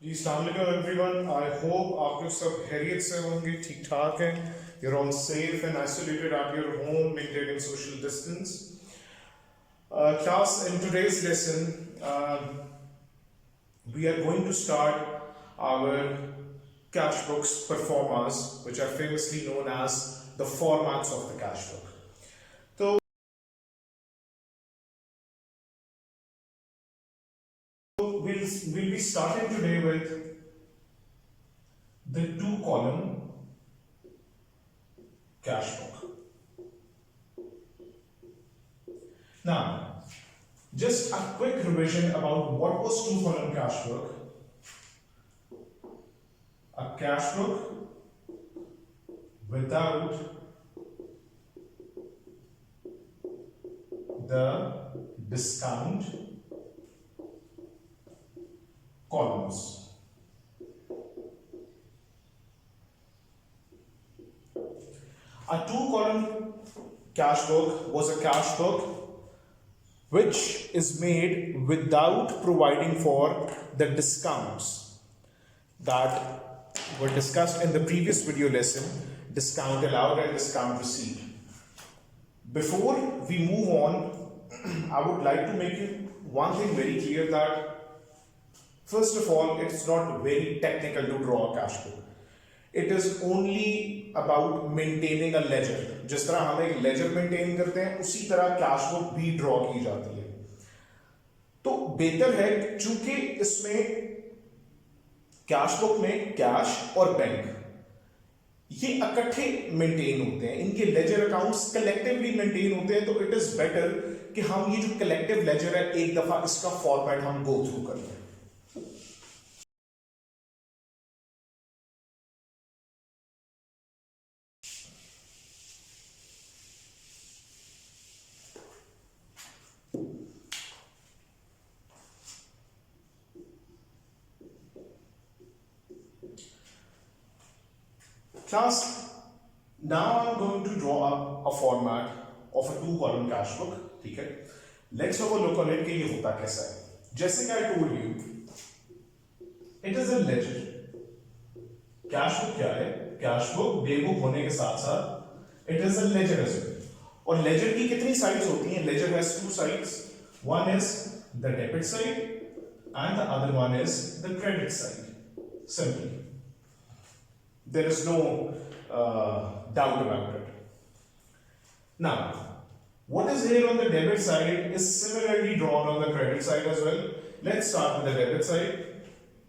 जी अस्सलाम वालेकुम everyone. I hope आप लोग सब खैरियत से होंगे, ठीक ठाक हैं। You're all safe and isolated at your home, maintaining social distance. Class, in today's lesson, we are going to start our cash books performers, which are famously known as the formats of the cash book. So, we'll be starting today with the two-column cash book. Now, just a quick revision about what was two-column cash book. A cash book without the discount columns. A two-column cash book was a cash book which is made without providing for the discounts that were discussed in the previous video lesson, discount allowed and discount received. Before we move on, I would like to make you one thing very clear that first of all, it's not very technical to draw a cash book. It is only about maintaining a ledger. जिस तरह हम एक laser maintain करते हैं उसी तरह cash book भी draw की जाती है। तो बेहतर है चूंकि इसमें कैश बुक में कैश और बैंक ये इकट्ठे मेंटेन होते हैं, इनके लेजर अकाउंट्स कलेक्टिवली मेंटेन होते हैं। तो इट इज बेटर कि हम ये जो कलेक्टिव लेजर है एक दफा इसका फॉर्मेट हम गो थ्रू कर लें। Class, now I'm going to draw up a format of a two-column cash book. ठीक है, let's have a look on it कि ये होता कैसा है। जैसे कि I told you, it is a ledger. Cash book क्या है? कैश बुक डे बुक होने के साथ साथ it is a ledger as well. और लेजर की कितनी साइड्स होती हैं? Ledger has two sides. One is the debit side and the other one is the credit side. Simple. There is no doubt about it. Now, what is here on the debit side is similarly drawn on the credit side as well. Let's start with the debit side.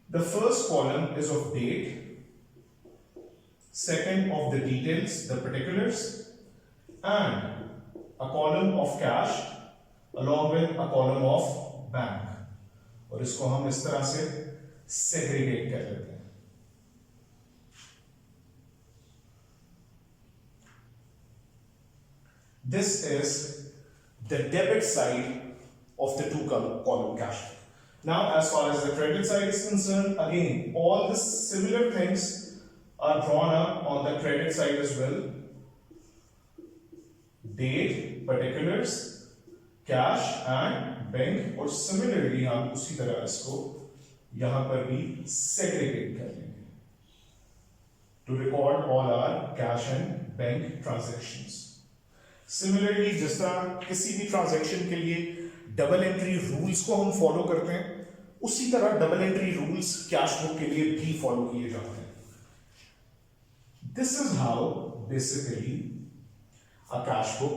The first column is of date, second of the details, the particulars, and a column of cash along with a column of bank. और इसको हम इस तरह से segregate कर लेते हैं। This is the debit side of the two-column cash book. Now, as far as the credit side is concerned, again, all the similar things are drawn up on the credit side as well. Date, particulars, cash and bank, और similarly हम उसी तरह इसको यहाँ पर भी segregate कर लेंगे to record all our cash and bank transactions. Similarly जिस तरह किसी भी ट्रांजैक्शन के लिए डबल एंट्री रूल्स को हम फॉलो करते हैं उसी तरह double entry rules cash book के लिए भी फॉलो किए जाते हैं। This is how basically a cash book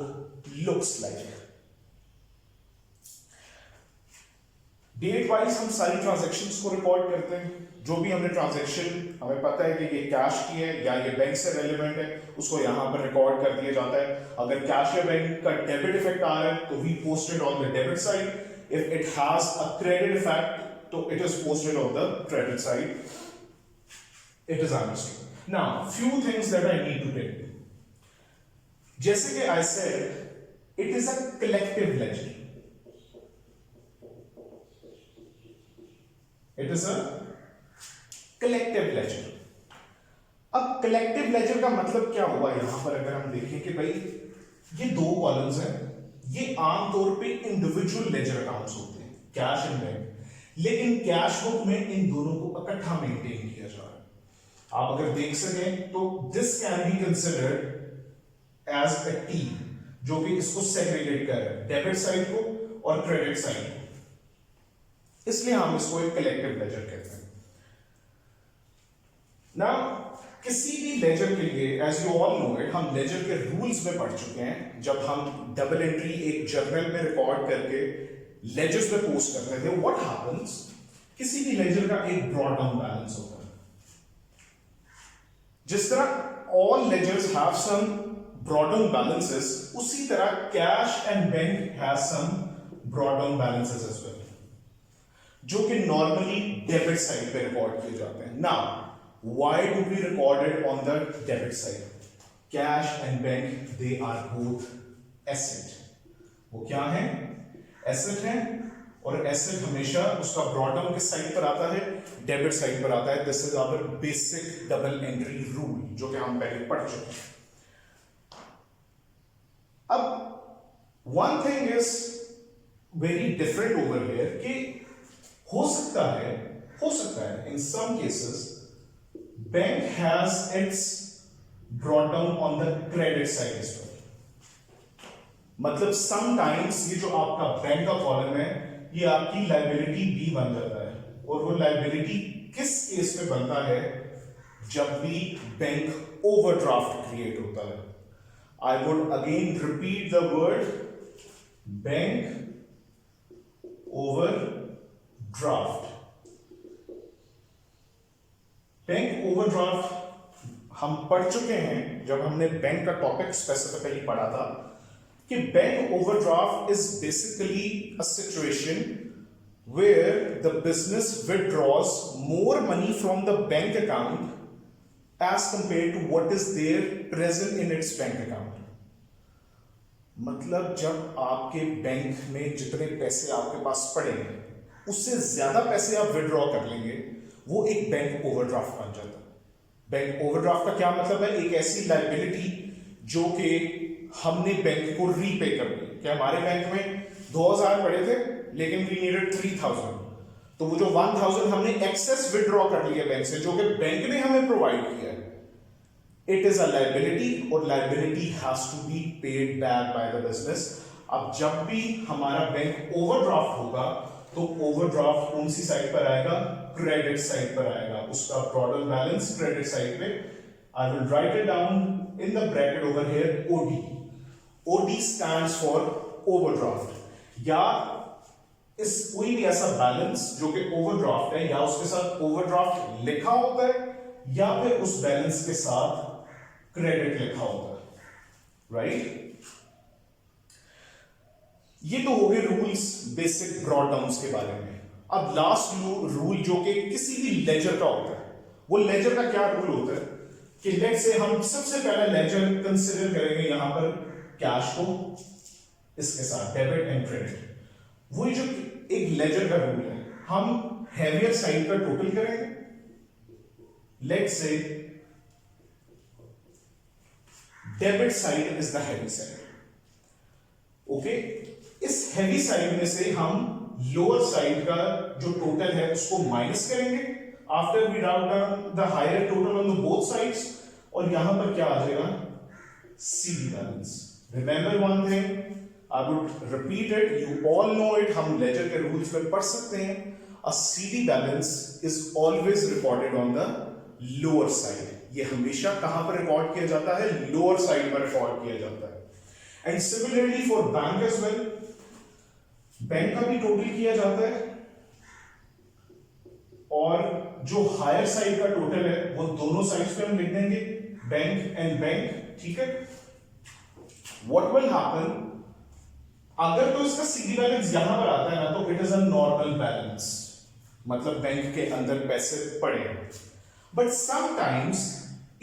looks like. Date wise हम सारी ट्रांजैक्शंस को रिकॉर्ड करते हैं। जो भी हमने ट्रांजैक्शन हमें पता है कि ये कैश की है या ये बैंक से रेलेवेंट है उसको यहां पर रिकॉर्ड कर दिया जाता है। अगर कैश या बैंक का डेबिट इफेक्ट आ रहा है तो we posted on the debit side. If it has a credit effect तो it is posted on the credit side. It is understood. Now few things that I need to tell. जैसे कि I said it is a collective ledger. It is a collective ledger. अब collective ledger का मतलब क्या हुआ यहां पर अगर हम देखें कि भाई ये दो कॉलम्स हैं, ये आमतौर पे इंडिविजुअल लेजर अकाउंट्स होते हैं कैश एंड बैंक, लेकिन कैश बुक में इन दोनों को इकट्ठा मेंटेन किया जा रहा है। आप अगर देख सकें तो this can be considered as a team, जो कि इसको सेग्रीगेट कर रहे हैं, डेबिट साइड को और क्रेडिट साइड को, इसलिए हम इसको एक कलेक्टिव लेजर कहते हैं। नाउ किसी भी लेजर के लिए, as you all know it, हम लेजर के रूल्स में पढ़ चुके हैं। जब हम डबल एंट्री एक जर्नल में रिकॉर्ड करके लेजर्स में पोस्ट करते थे, व्हाट हैपेंस, किसी भी लेजर का एक ब्रॉड डाउन बैलेंस होता है। जिस तरह all ledgers have some brought down balances, उसी तरह cash and bank has some brought down balances as well, जो कि नॉर्मली डेबिट साइड पे रिकॉर्ड किए जाते हैं। Now why do we record it on the debit side? Cash and bank, they are both asset. वो क्या है? Asset है, और asset हमेशा उसका ब्रॉड डाउन किस साइड पर आता है? डेबिट साइड पर आता है। This is our basic double entry rule, जो कि हम पहले पढ़ चुके हैं। अब one thing is very different over here, कि हो सकता है in some cases bank has its brought down on the credit side as well. मतलब sometimes ये जो आपका बैंक का कॉलम है, ये आपकी लाइबिलिटी बी बन जाता है, और वो लाइबिलिटी किस केस में बनता है? जब भी बैंक ओवरड्राफ्ट क्रिएट होता है। I would again repeat the word bank overdraft. Bank overdraft हम पढ़ चुके हैं जब हमने बैंक का टॉपिक स्पेसिफिकली पढ़ा था, कि bank overdraft is basically a situation where the business withdraws more money from the bank account as compare to what is there present in its bank account. मतलब जब आपके बैंक में जितने पैसे आपके पास पड़े हैं, उससे ज्यादा पैसे आप विथड्रॉ कर लेंगे, वो एक बैंक ओवरड्राफ्ट बन जाता है। बैंक ओवरड्राफ्ट का क्या मतलब है? एक ऐसी लाइबिलिटी जो कि हमने बैंक को रीपे कर दी, कि हमारे बैंक में 2000 पड़े थे लेकिन वी नीडेड 3000, तो वो जो 1000 हमने एक्सेस विथड्रॉ कर लिया बैंक से, जो कि बैंक ने हमें प्रोवाइड किया है, इट इज अ लाइबिलिटी, और liability has to be paid back by the business. अब जब भी हमारा बैंक ओवरड्राफ्ट होगा, तो ओवरड्राफ्ट कौन सी साइड पर आएगा? क्रेडिट साइड पर आएगा। उसका ब्रॉड बैलेंस क्रेडिट साइड पे। I will write it down in the bracket over here, OD. OD stands for overdraft. या इस कोई भी ऐसा बैलेंस जो कि ओवरड्राफ्ट है, या उसके साथ ओवरड्राफ्ट लिखा होता है, या फिर उस बैलेंस के साथ क्रेडिट लिखा होता है, राइट? ये तो हो गए रूल्स बेसिक ब्रॉड डाउन्स के बारे में। अब लास्ट रूल जो कि किसी भी लेजर का होता है, वो लेजर का क्या रूल होता है कि लेट्स से हम सबसे पहले लेजर कंसीडर करेंगे यहां पर कैश को, इसके साथ डेबिट एंड क्रेडिट। वही जो एक लेजर का रूल है, हम हैवियर साइड का टोटल करेंगे। Let's say debit side is the heavy side, okay. इस हैवी साइड में से हम लोअर साइड का जो टोटल है उसको माइनस करेंगे after we wrote down the higher total on the both sides, और यहां पर क्या आ जाएगा? CD balance. Remember one thing, I would repeat it, you all know it, हम लेजर के रूल्स में पढ़ सकते हैं। A CD balance is always recorded on the lower side. ये हमेशा कहां पर रिकॉर्ड किया जाता है? लोअर साइड पर रिकॉर्ड किया जाता है। And similarly for bank as well, bank का भी टोटल किया जाता है, और जो हायर साइड का टोटल है वो दोनों साइड्स पे हम लिख देंगे, बैंक एंड बैंक, ठीक है। व्हाट विल हैपन, अगर तो इसका सीडी बैलेंस यहां पर आता है ना, तो it is a normal balance, मतलब बैंक के अंदर पैसे पड़े हैं। बट समटाइम्स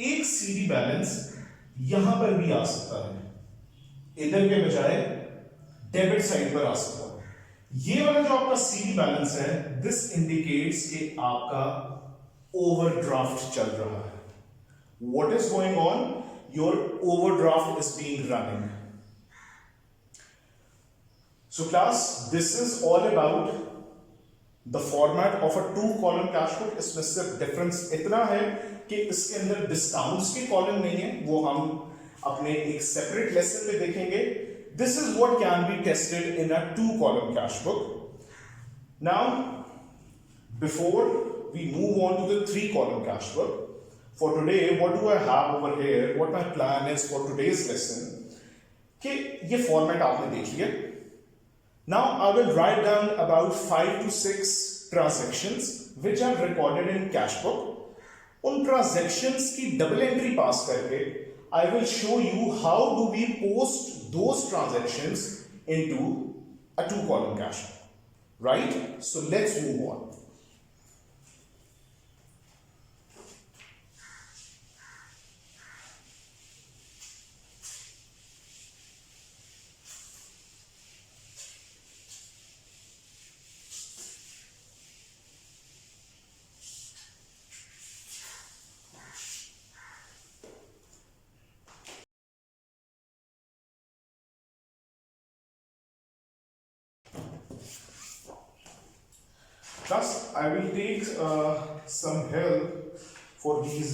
एक सीडी बैलेंस यहां पर भी आ सकता है, इधर के बजाय डेबिट साइड पर आ सकता है। ये वाला जो आपका सीडी बैलेंस है, दिस इंडिकेट्स कि आपका ओवरड्राफ्ट चल रहा है। What is going on? Your overdraft is being running. So class, this is all about the format of a 2 column cash book, इसमें सिर्फ डिफरेंस इतना है कि इसके अंदर डिस्काउंट्स के कॉलम नहीं है, वो हम अपने एक सेपरेट लेसन में देखेंगे. This is what can be tested in a 2 column cash book. Now before we move on to the 3 column cash book, for today what do I have over here, what my plan is for today's lesson, कि ये format आपने देख लिया. Now I will write down about 5 to 6 transactions which are recorded in cash book. उन transactions की double entry पास करके I will show you how do we post those transactions into a 2 column cash book. Right? So let's move on. Thus, I will take some help for these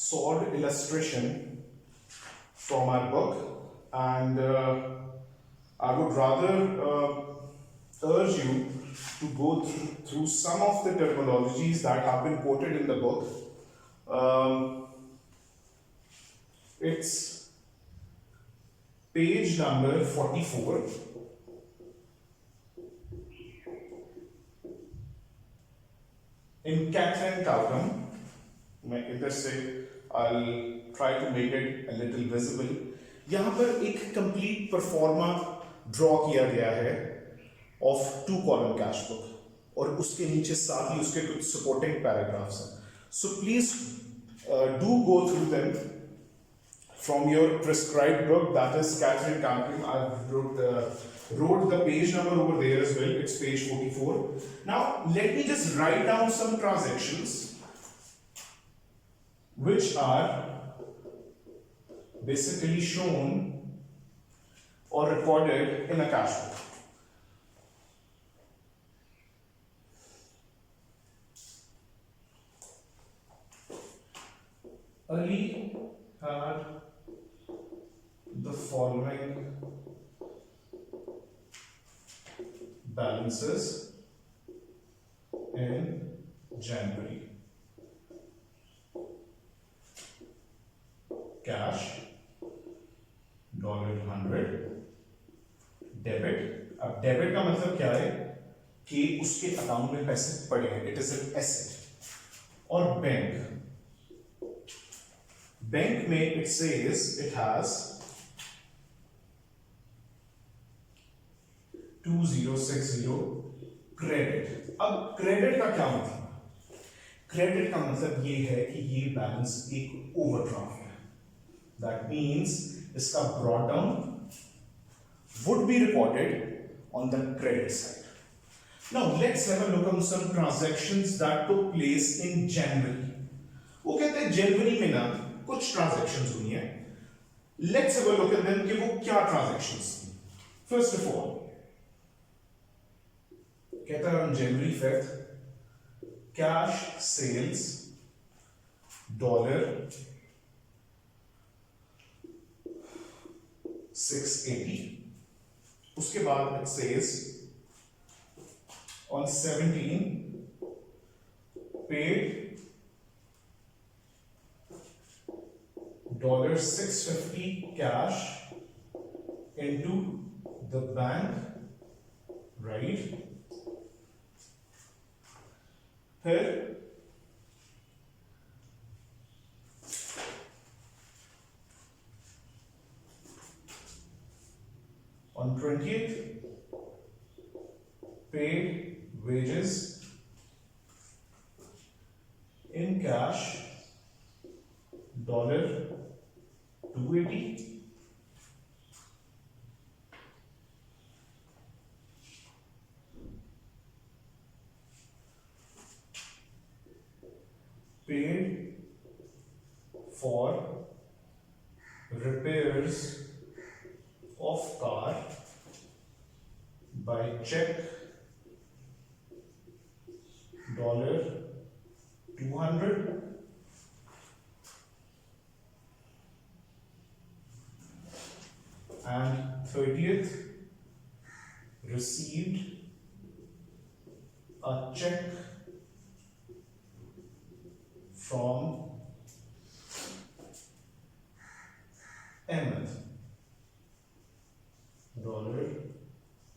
sword illustration from our book, and I would rather urge you to go through some of the terminologies that have been quoted in the book. It's page number 44. In Cat and Cowdom, मैं इधर से I'll try to make it a little visible. यहाँ पर एक complete performa draw किया गया है of 2 column cash book और उसके नीचे साथ ही उसके कुछ supporting paragraphs हैं. So please do go through them from your prescribed book, that is Cat and Cowdom. I wrote the page number over there as well. It's page 44. Now let me just write down some transactions which are basically shown or recorded in a cash book. Ali had the following balances in January. Cash $100, debit. अब debit का मतलब क्या है कि उसके account में पैसे पड़े हैं, इट इज एन एसेट. और बैंक में it says it has 2060 credit. अब क्रेडिट का क्या मतलब? क्रेडिट का मतलब ये है कि ये बैलेंस एक ओवरड्राफ्ट है. दैट मींस इसका brought down would be recorded on the credit side. Now let's have a look on some transactions that took place in January. वो कहते हैं जनवरी में ना कुछ transactions हुई हैं. Let's have a look at them कि वो क्या transactions थी. First of all, कहता है on January 5th, cash sales $680. उसके बाद it says on 17 paid $650 cash into the bank, right? फिर on 20th paid wages in cash $280. Paid for repairs of car by check $200 and 30th received a check from Ahmed,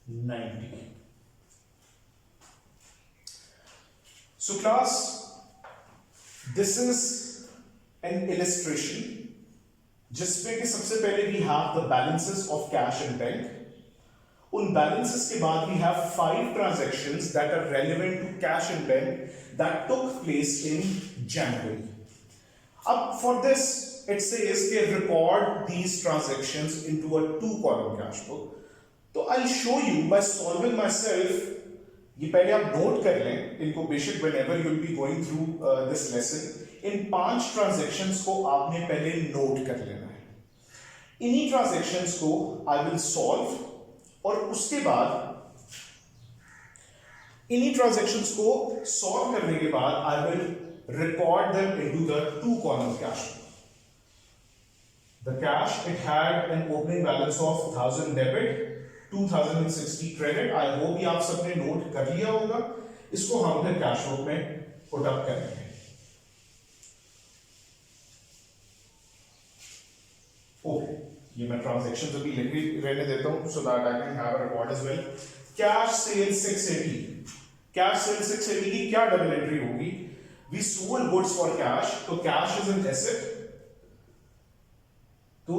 $90. So class, this is an illustration जिसमें कि सबसे पहले we have the balances of cash and bank. उन balances के बाद we have 5 transactions that are relevant to cash and bank that took place in January. अब for this it says कि record these transactions into a 2-column cash book. तो I'll show you by solving myself. ये पहले आप note कर लें इनको बेशक whenever you'll be going through this lesson. In 5 transactions को आपने पहले नोट कर लेना है. इन्हीं ट्रांजैक्शंस को आई विल सॉल्व और उसके बाद इन्हीं ट्रांजैक्शंस को सॉल्व करने के बाद I will record them into the 2-column cash. The cash, it had an opening balance of 1000 debit, 2060 credit. I hope ये आप सबने नोट कर लिया होगा. इसको हम फिर कैश बुक में पुट अप करेंगे. ओके, ये मैं ट्रांजैक्शंस अभी लिख रहने देता हूं so that I can have a record as well. Cash sale 680. Cash sale 680 की क्या डबल एंट्री होगी? We sold goods for cash, तो कैश इज एन एसेट, तो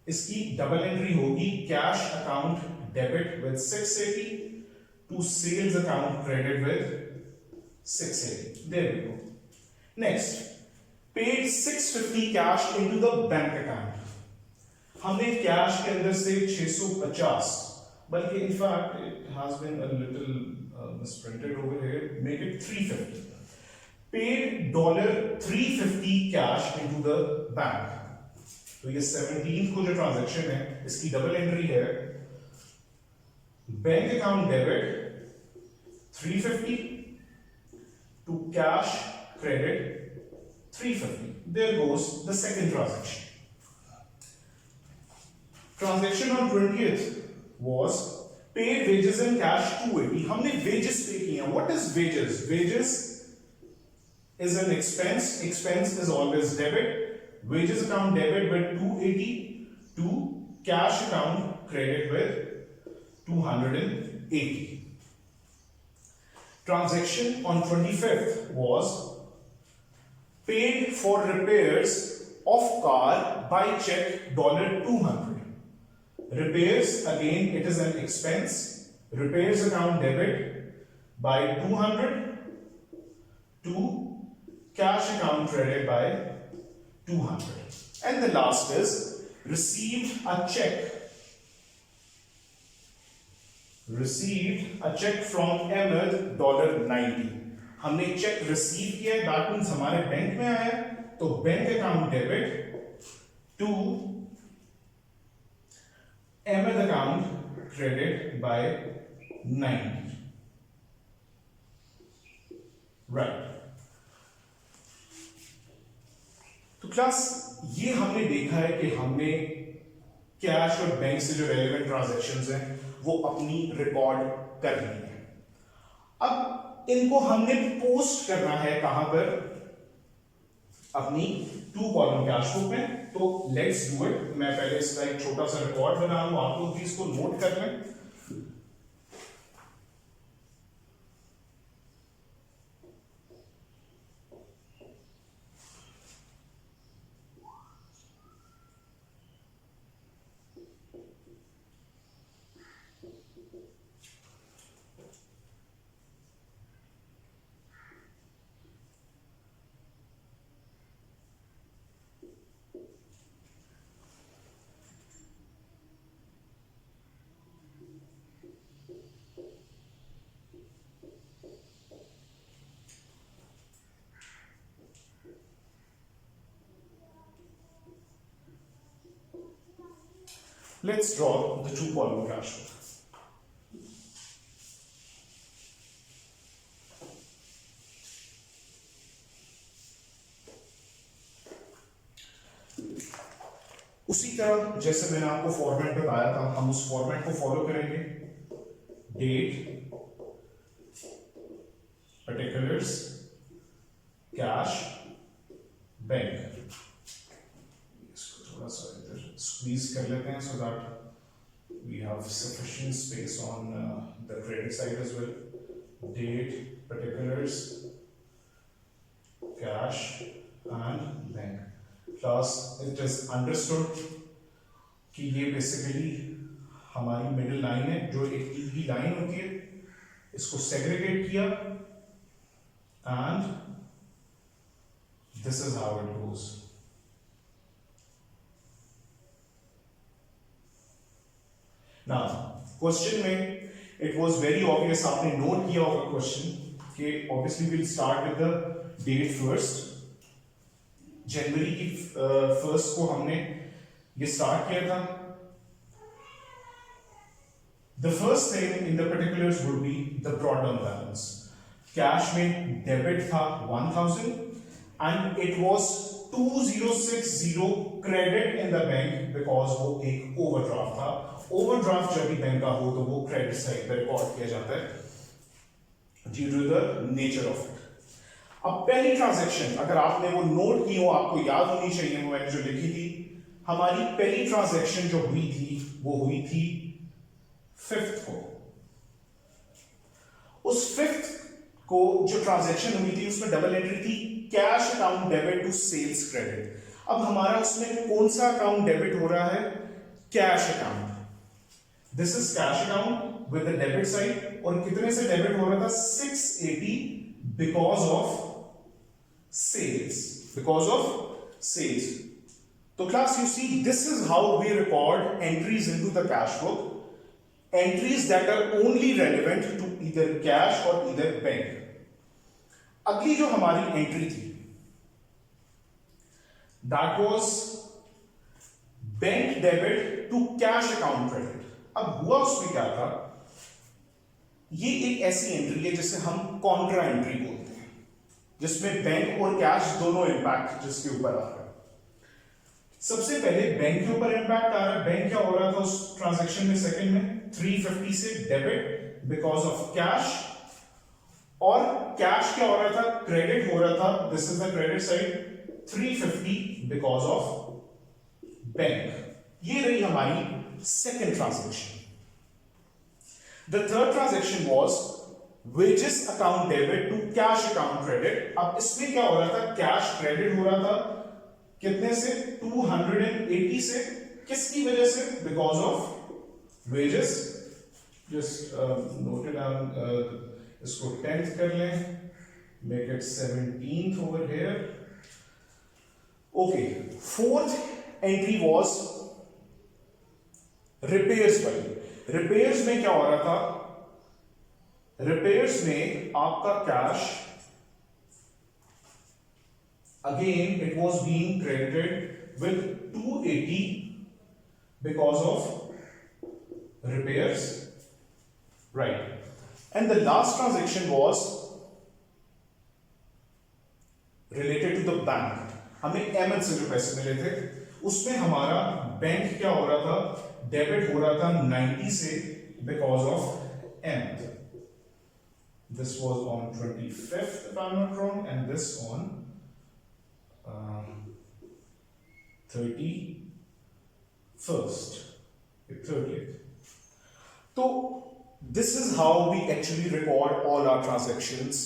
इसकी डबल एंट्री होगी cash account debit with 680 to sales account credit with 680. There we go. Next, paid 650 cash into the bank account. हमने cash के अंदर से 650, बल्कि in fact it has been a little misprinted over here, make it 350. Paid $350 cash into the bank. तो ये 17th को जो transaction है इसकी डबल एंट्री है. Bank account debit 350 to cash credit 350. There goes the second transaction. Transaction on 20th was paid wages and cash 280. हमने wages पे किए हैं. What is wages? Wages is an expense. Expense is always debit. Wages account debit with 280 to cash account credit with 280. Transaction on 25th was paid for repairs of car by check $200. Repairs, again it is an expense. Repairs account debit by 200 to cash account credit by 200. And the last is received a check. Received a check from Ahmed $90. हमने check receive किया है, that means हमारे bank में आया, तो bank account debit to Ahmed account credit by 90. Right. तो class ये हमने देखा है कि हमने कैश और बैंक से जो रेलेवेंट ट्रांजैक्शंस हैं वो अपनी रिकॉर्ड कर ली है. अब इनको हमने पोस्ट करना है कहां पर? अपनी 2-column कैश बुक में. तो लेट्स डू इट. मैं पहले इसका एक छोटा सा रिकॉर्ड बना लूं, आप लोग भी इसको नोट कर लें. Let's draw the 2-column cash flow. उसी तरह जैसे मैंने आपको फॉर्मेट बताया था, हम उस फॉर्मेट को फॉलो करेंगे। Date, particulars, cash, bank. इसको थोड़ा सा इधर स्क्वीज कर लेते हैं so that we have sufficient space on the credit side as well. Date, particulars, cash and bank. Thus it is understood कि ये basically हमारी middle line है, जो एक की line होती है, इसको segregate किया and this is how it goes. Now question में इट वॉज वेरी ऑब्वियस, आपने नोट किया होगा क्वेश्चन कि obviously will start with the date first. जनवरी की फर्स्ट को हमने ये स्टार्ट किया था। The first thing in the particulars would be the brought down balance. Cash में डेबिट था 1000 and it was 2060 credit in the bank because वो एक ओवरड्राफ्ट था। ओवरड्राफ्ट जब भी बैंक का हो तो वो क्रेडिट साइड पर रिकॉर्ड किया जाता है due to the nature of it. अब पहली ट्रांजैक्शन अगर आपने वो नोट की हो, आपको याद होनी चाहिए, वो मैंने जो लिखी थी, हमारी पहली ट्रांजैक्शन जो हुई थी वो हुई थी 5th को। उस 5th को जो ट्रांजैक्शन हुई थी उसमें डबल एंट्री थी, cash account debit to sales credit. अब हमारा उसमें कौन सा अकाउंट डेबिट हो रहा है? Cash account. This is cash account with the debit side, और कितने से डेबिट हो रहा था? 680 because of sales, because of sales. तो class you see this is how we record entries into the cash book, entries that are only relevant to either cash और either bank. अगली जो हमारी एंट्री थी that was bank debit to cash account credit. अब हुआ उसमें क्या था, ये एक ऐसी एंट्री है जिसे हम कॉन्ट्रा एंट्री बोलते हैं, जिसमें बैंक और कैश दोनों इंपैक्ट जिसके ऊपर आ रहा है। सबसे पहले बैंक के ऊपर इंपैक्ट आ रहा है। बैंक क्या हो रहा था उस ट्रांजैक्शन में सेकंड में? 350 से डेबिट बिकॉज ऑफ कैश, और कैश क्या हो रहा था? क्रेडिट हो रहा था। This is the credit side, 350 because of bank. ये रही हमारी second transaction. The third transaction was wages account debit to cash account credit. अब इसमें क्या हो रहा था? कैश क्रेडिट हो रहा था कितने से? 280 से। किसकी वजह से? Because of wages. Just note it down, इसको 10th कर लें, make it 17th over here. Okay, fourth entry was repairs वाली। रिपेयर्स में क्या हो रहा था? रिपेयर्स में आपका cash again it was being credited with 280 because of repairs, right? And the last transaction was related to the bank. हमें MH से जो पैसे मिले थे उसमें हमारा बैंक क्या हो रहा था? डेबिट हो रहा था 90 से because of M. This was on 25th if I'm not wrong, and this on 31st, 30th. So this is how we actually record all our transactions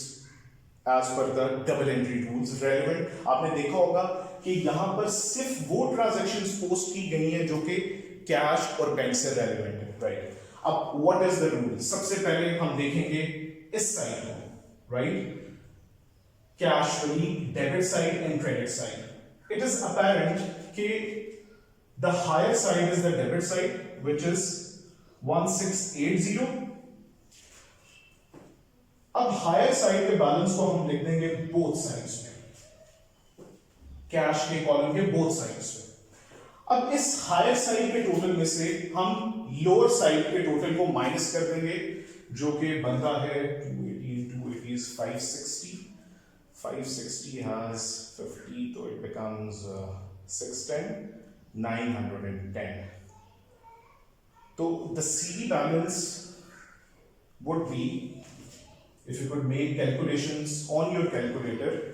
as per the double entry rules relevant. आपने देखा होगा कि यहाँ पर सिर्फ वो transactions post की गई हैं जो कि कैश और बैंक से रेलेवेंट है, राइट? अब व्हाट इज द रूल? सबसे पहले हम देखेंगे इस साइड में, राइट? कैश वाली debit side and credit side. It is apparent कि the higher side is the debit side which is 1680। अब हायर साइड के बैलेंस को हम लिख देंगे बोथ साइड्स में, कैश के कॉलम के बोथ साइड्स में। अब इस हायर साइड के टोटल में से हम लोअर साइड के टोटल को माइनस कर देंगे, जो कि बनता है 280 is 560. 560 has 50, so it becomes 610. 910. So the CD balance would be, if you could make calculations on your calculator,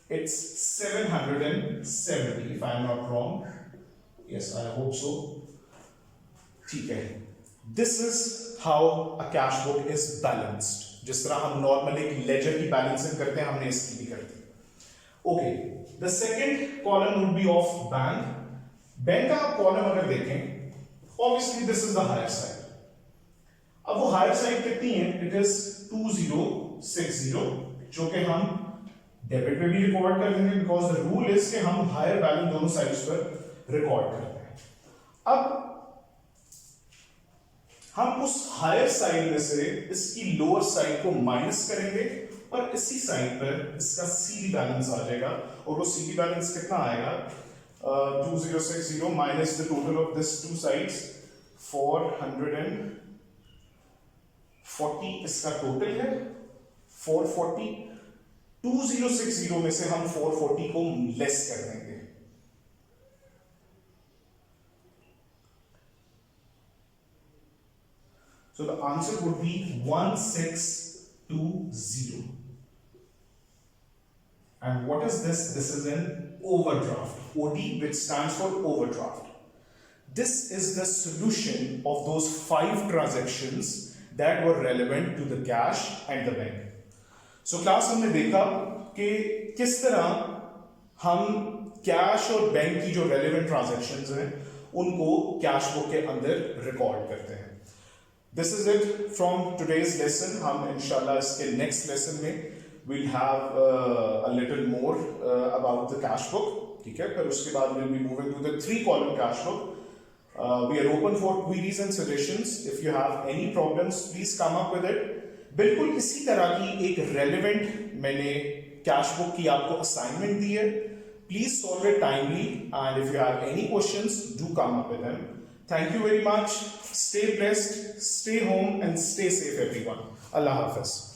it's 770 if I'm not wrong. Yes, I hope so. ठीक है. This is how a cash book is balanced. जिस तरह हम normal एक laser की balancing करते हैं, हमने इसकी भी करती है. Okay, the second column would be of bank. Bank का आप कॉलम अगर देखें, obviously this is the higher side. अब वो हायर साइड कितनी है? इट इज 2060, जो कि हम डेबिट पे भी रिकॉर्ड कर देंगे, बिकॉज द रूल इज कि हम हायर बैलेंस दोनों साइड्स पर रिकॉर्ड करते हैं. अब हम उस हायर साइड में से इसकी लोअर साइड को माइनस करेंगे और इसी साइड पर इसका सीडी बैलेंस आ जाएगा. और वो सीडी बैलेंस कितना आएगा? 2060 minus the total of this two sides, 440 इसका टोटल है. 440, 2060 में से हम 440 को लेस कर देंगे. So the answer would be 1620. And what is this? This is an overdraft. OD, which stands for overdraft. This is the solution of those 5 transactions that were relevant to the cash and the bank. So class हमने देखा कि किस तरह हम cash और bank की जो relevant transactions हैं उनको कैश बुक के अंदर रिकॉर्ड करते हैं. This is it from today's lesson. हम इंशाल्लाह इसके next lesson में we'll have a little more about the cash book. ठीक है, फिर उसके बाद we'll be moving to the 3-column cash book. We are open for queries and suggestions. If you have any problems, please come up with it. बिल्कुल इसी तरह की एक relevant मैंने cash book की आपको assignment दी है. Please solve it timely, and if you have any questions, do come up with them. Thank you very much. Stay blessed, stay home, and stay safe, everyone. Allah Hafiz.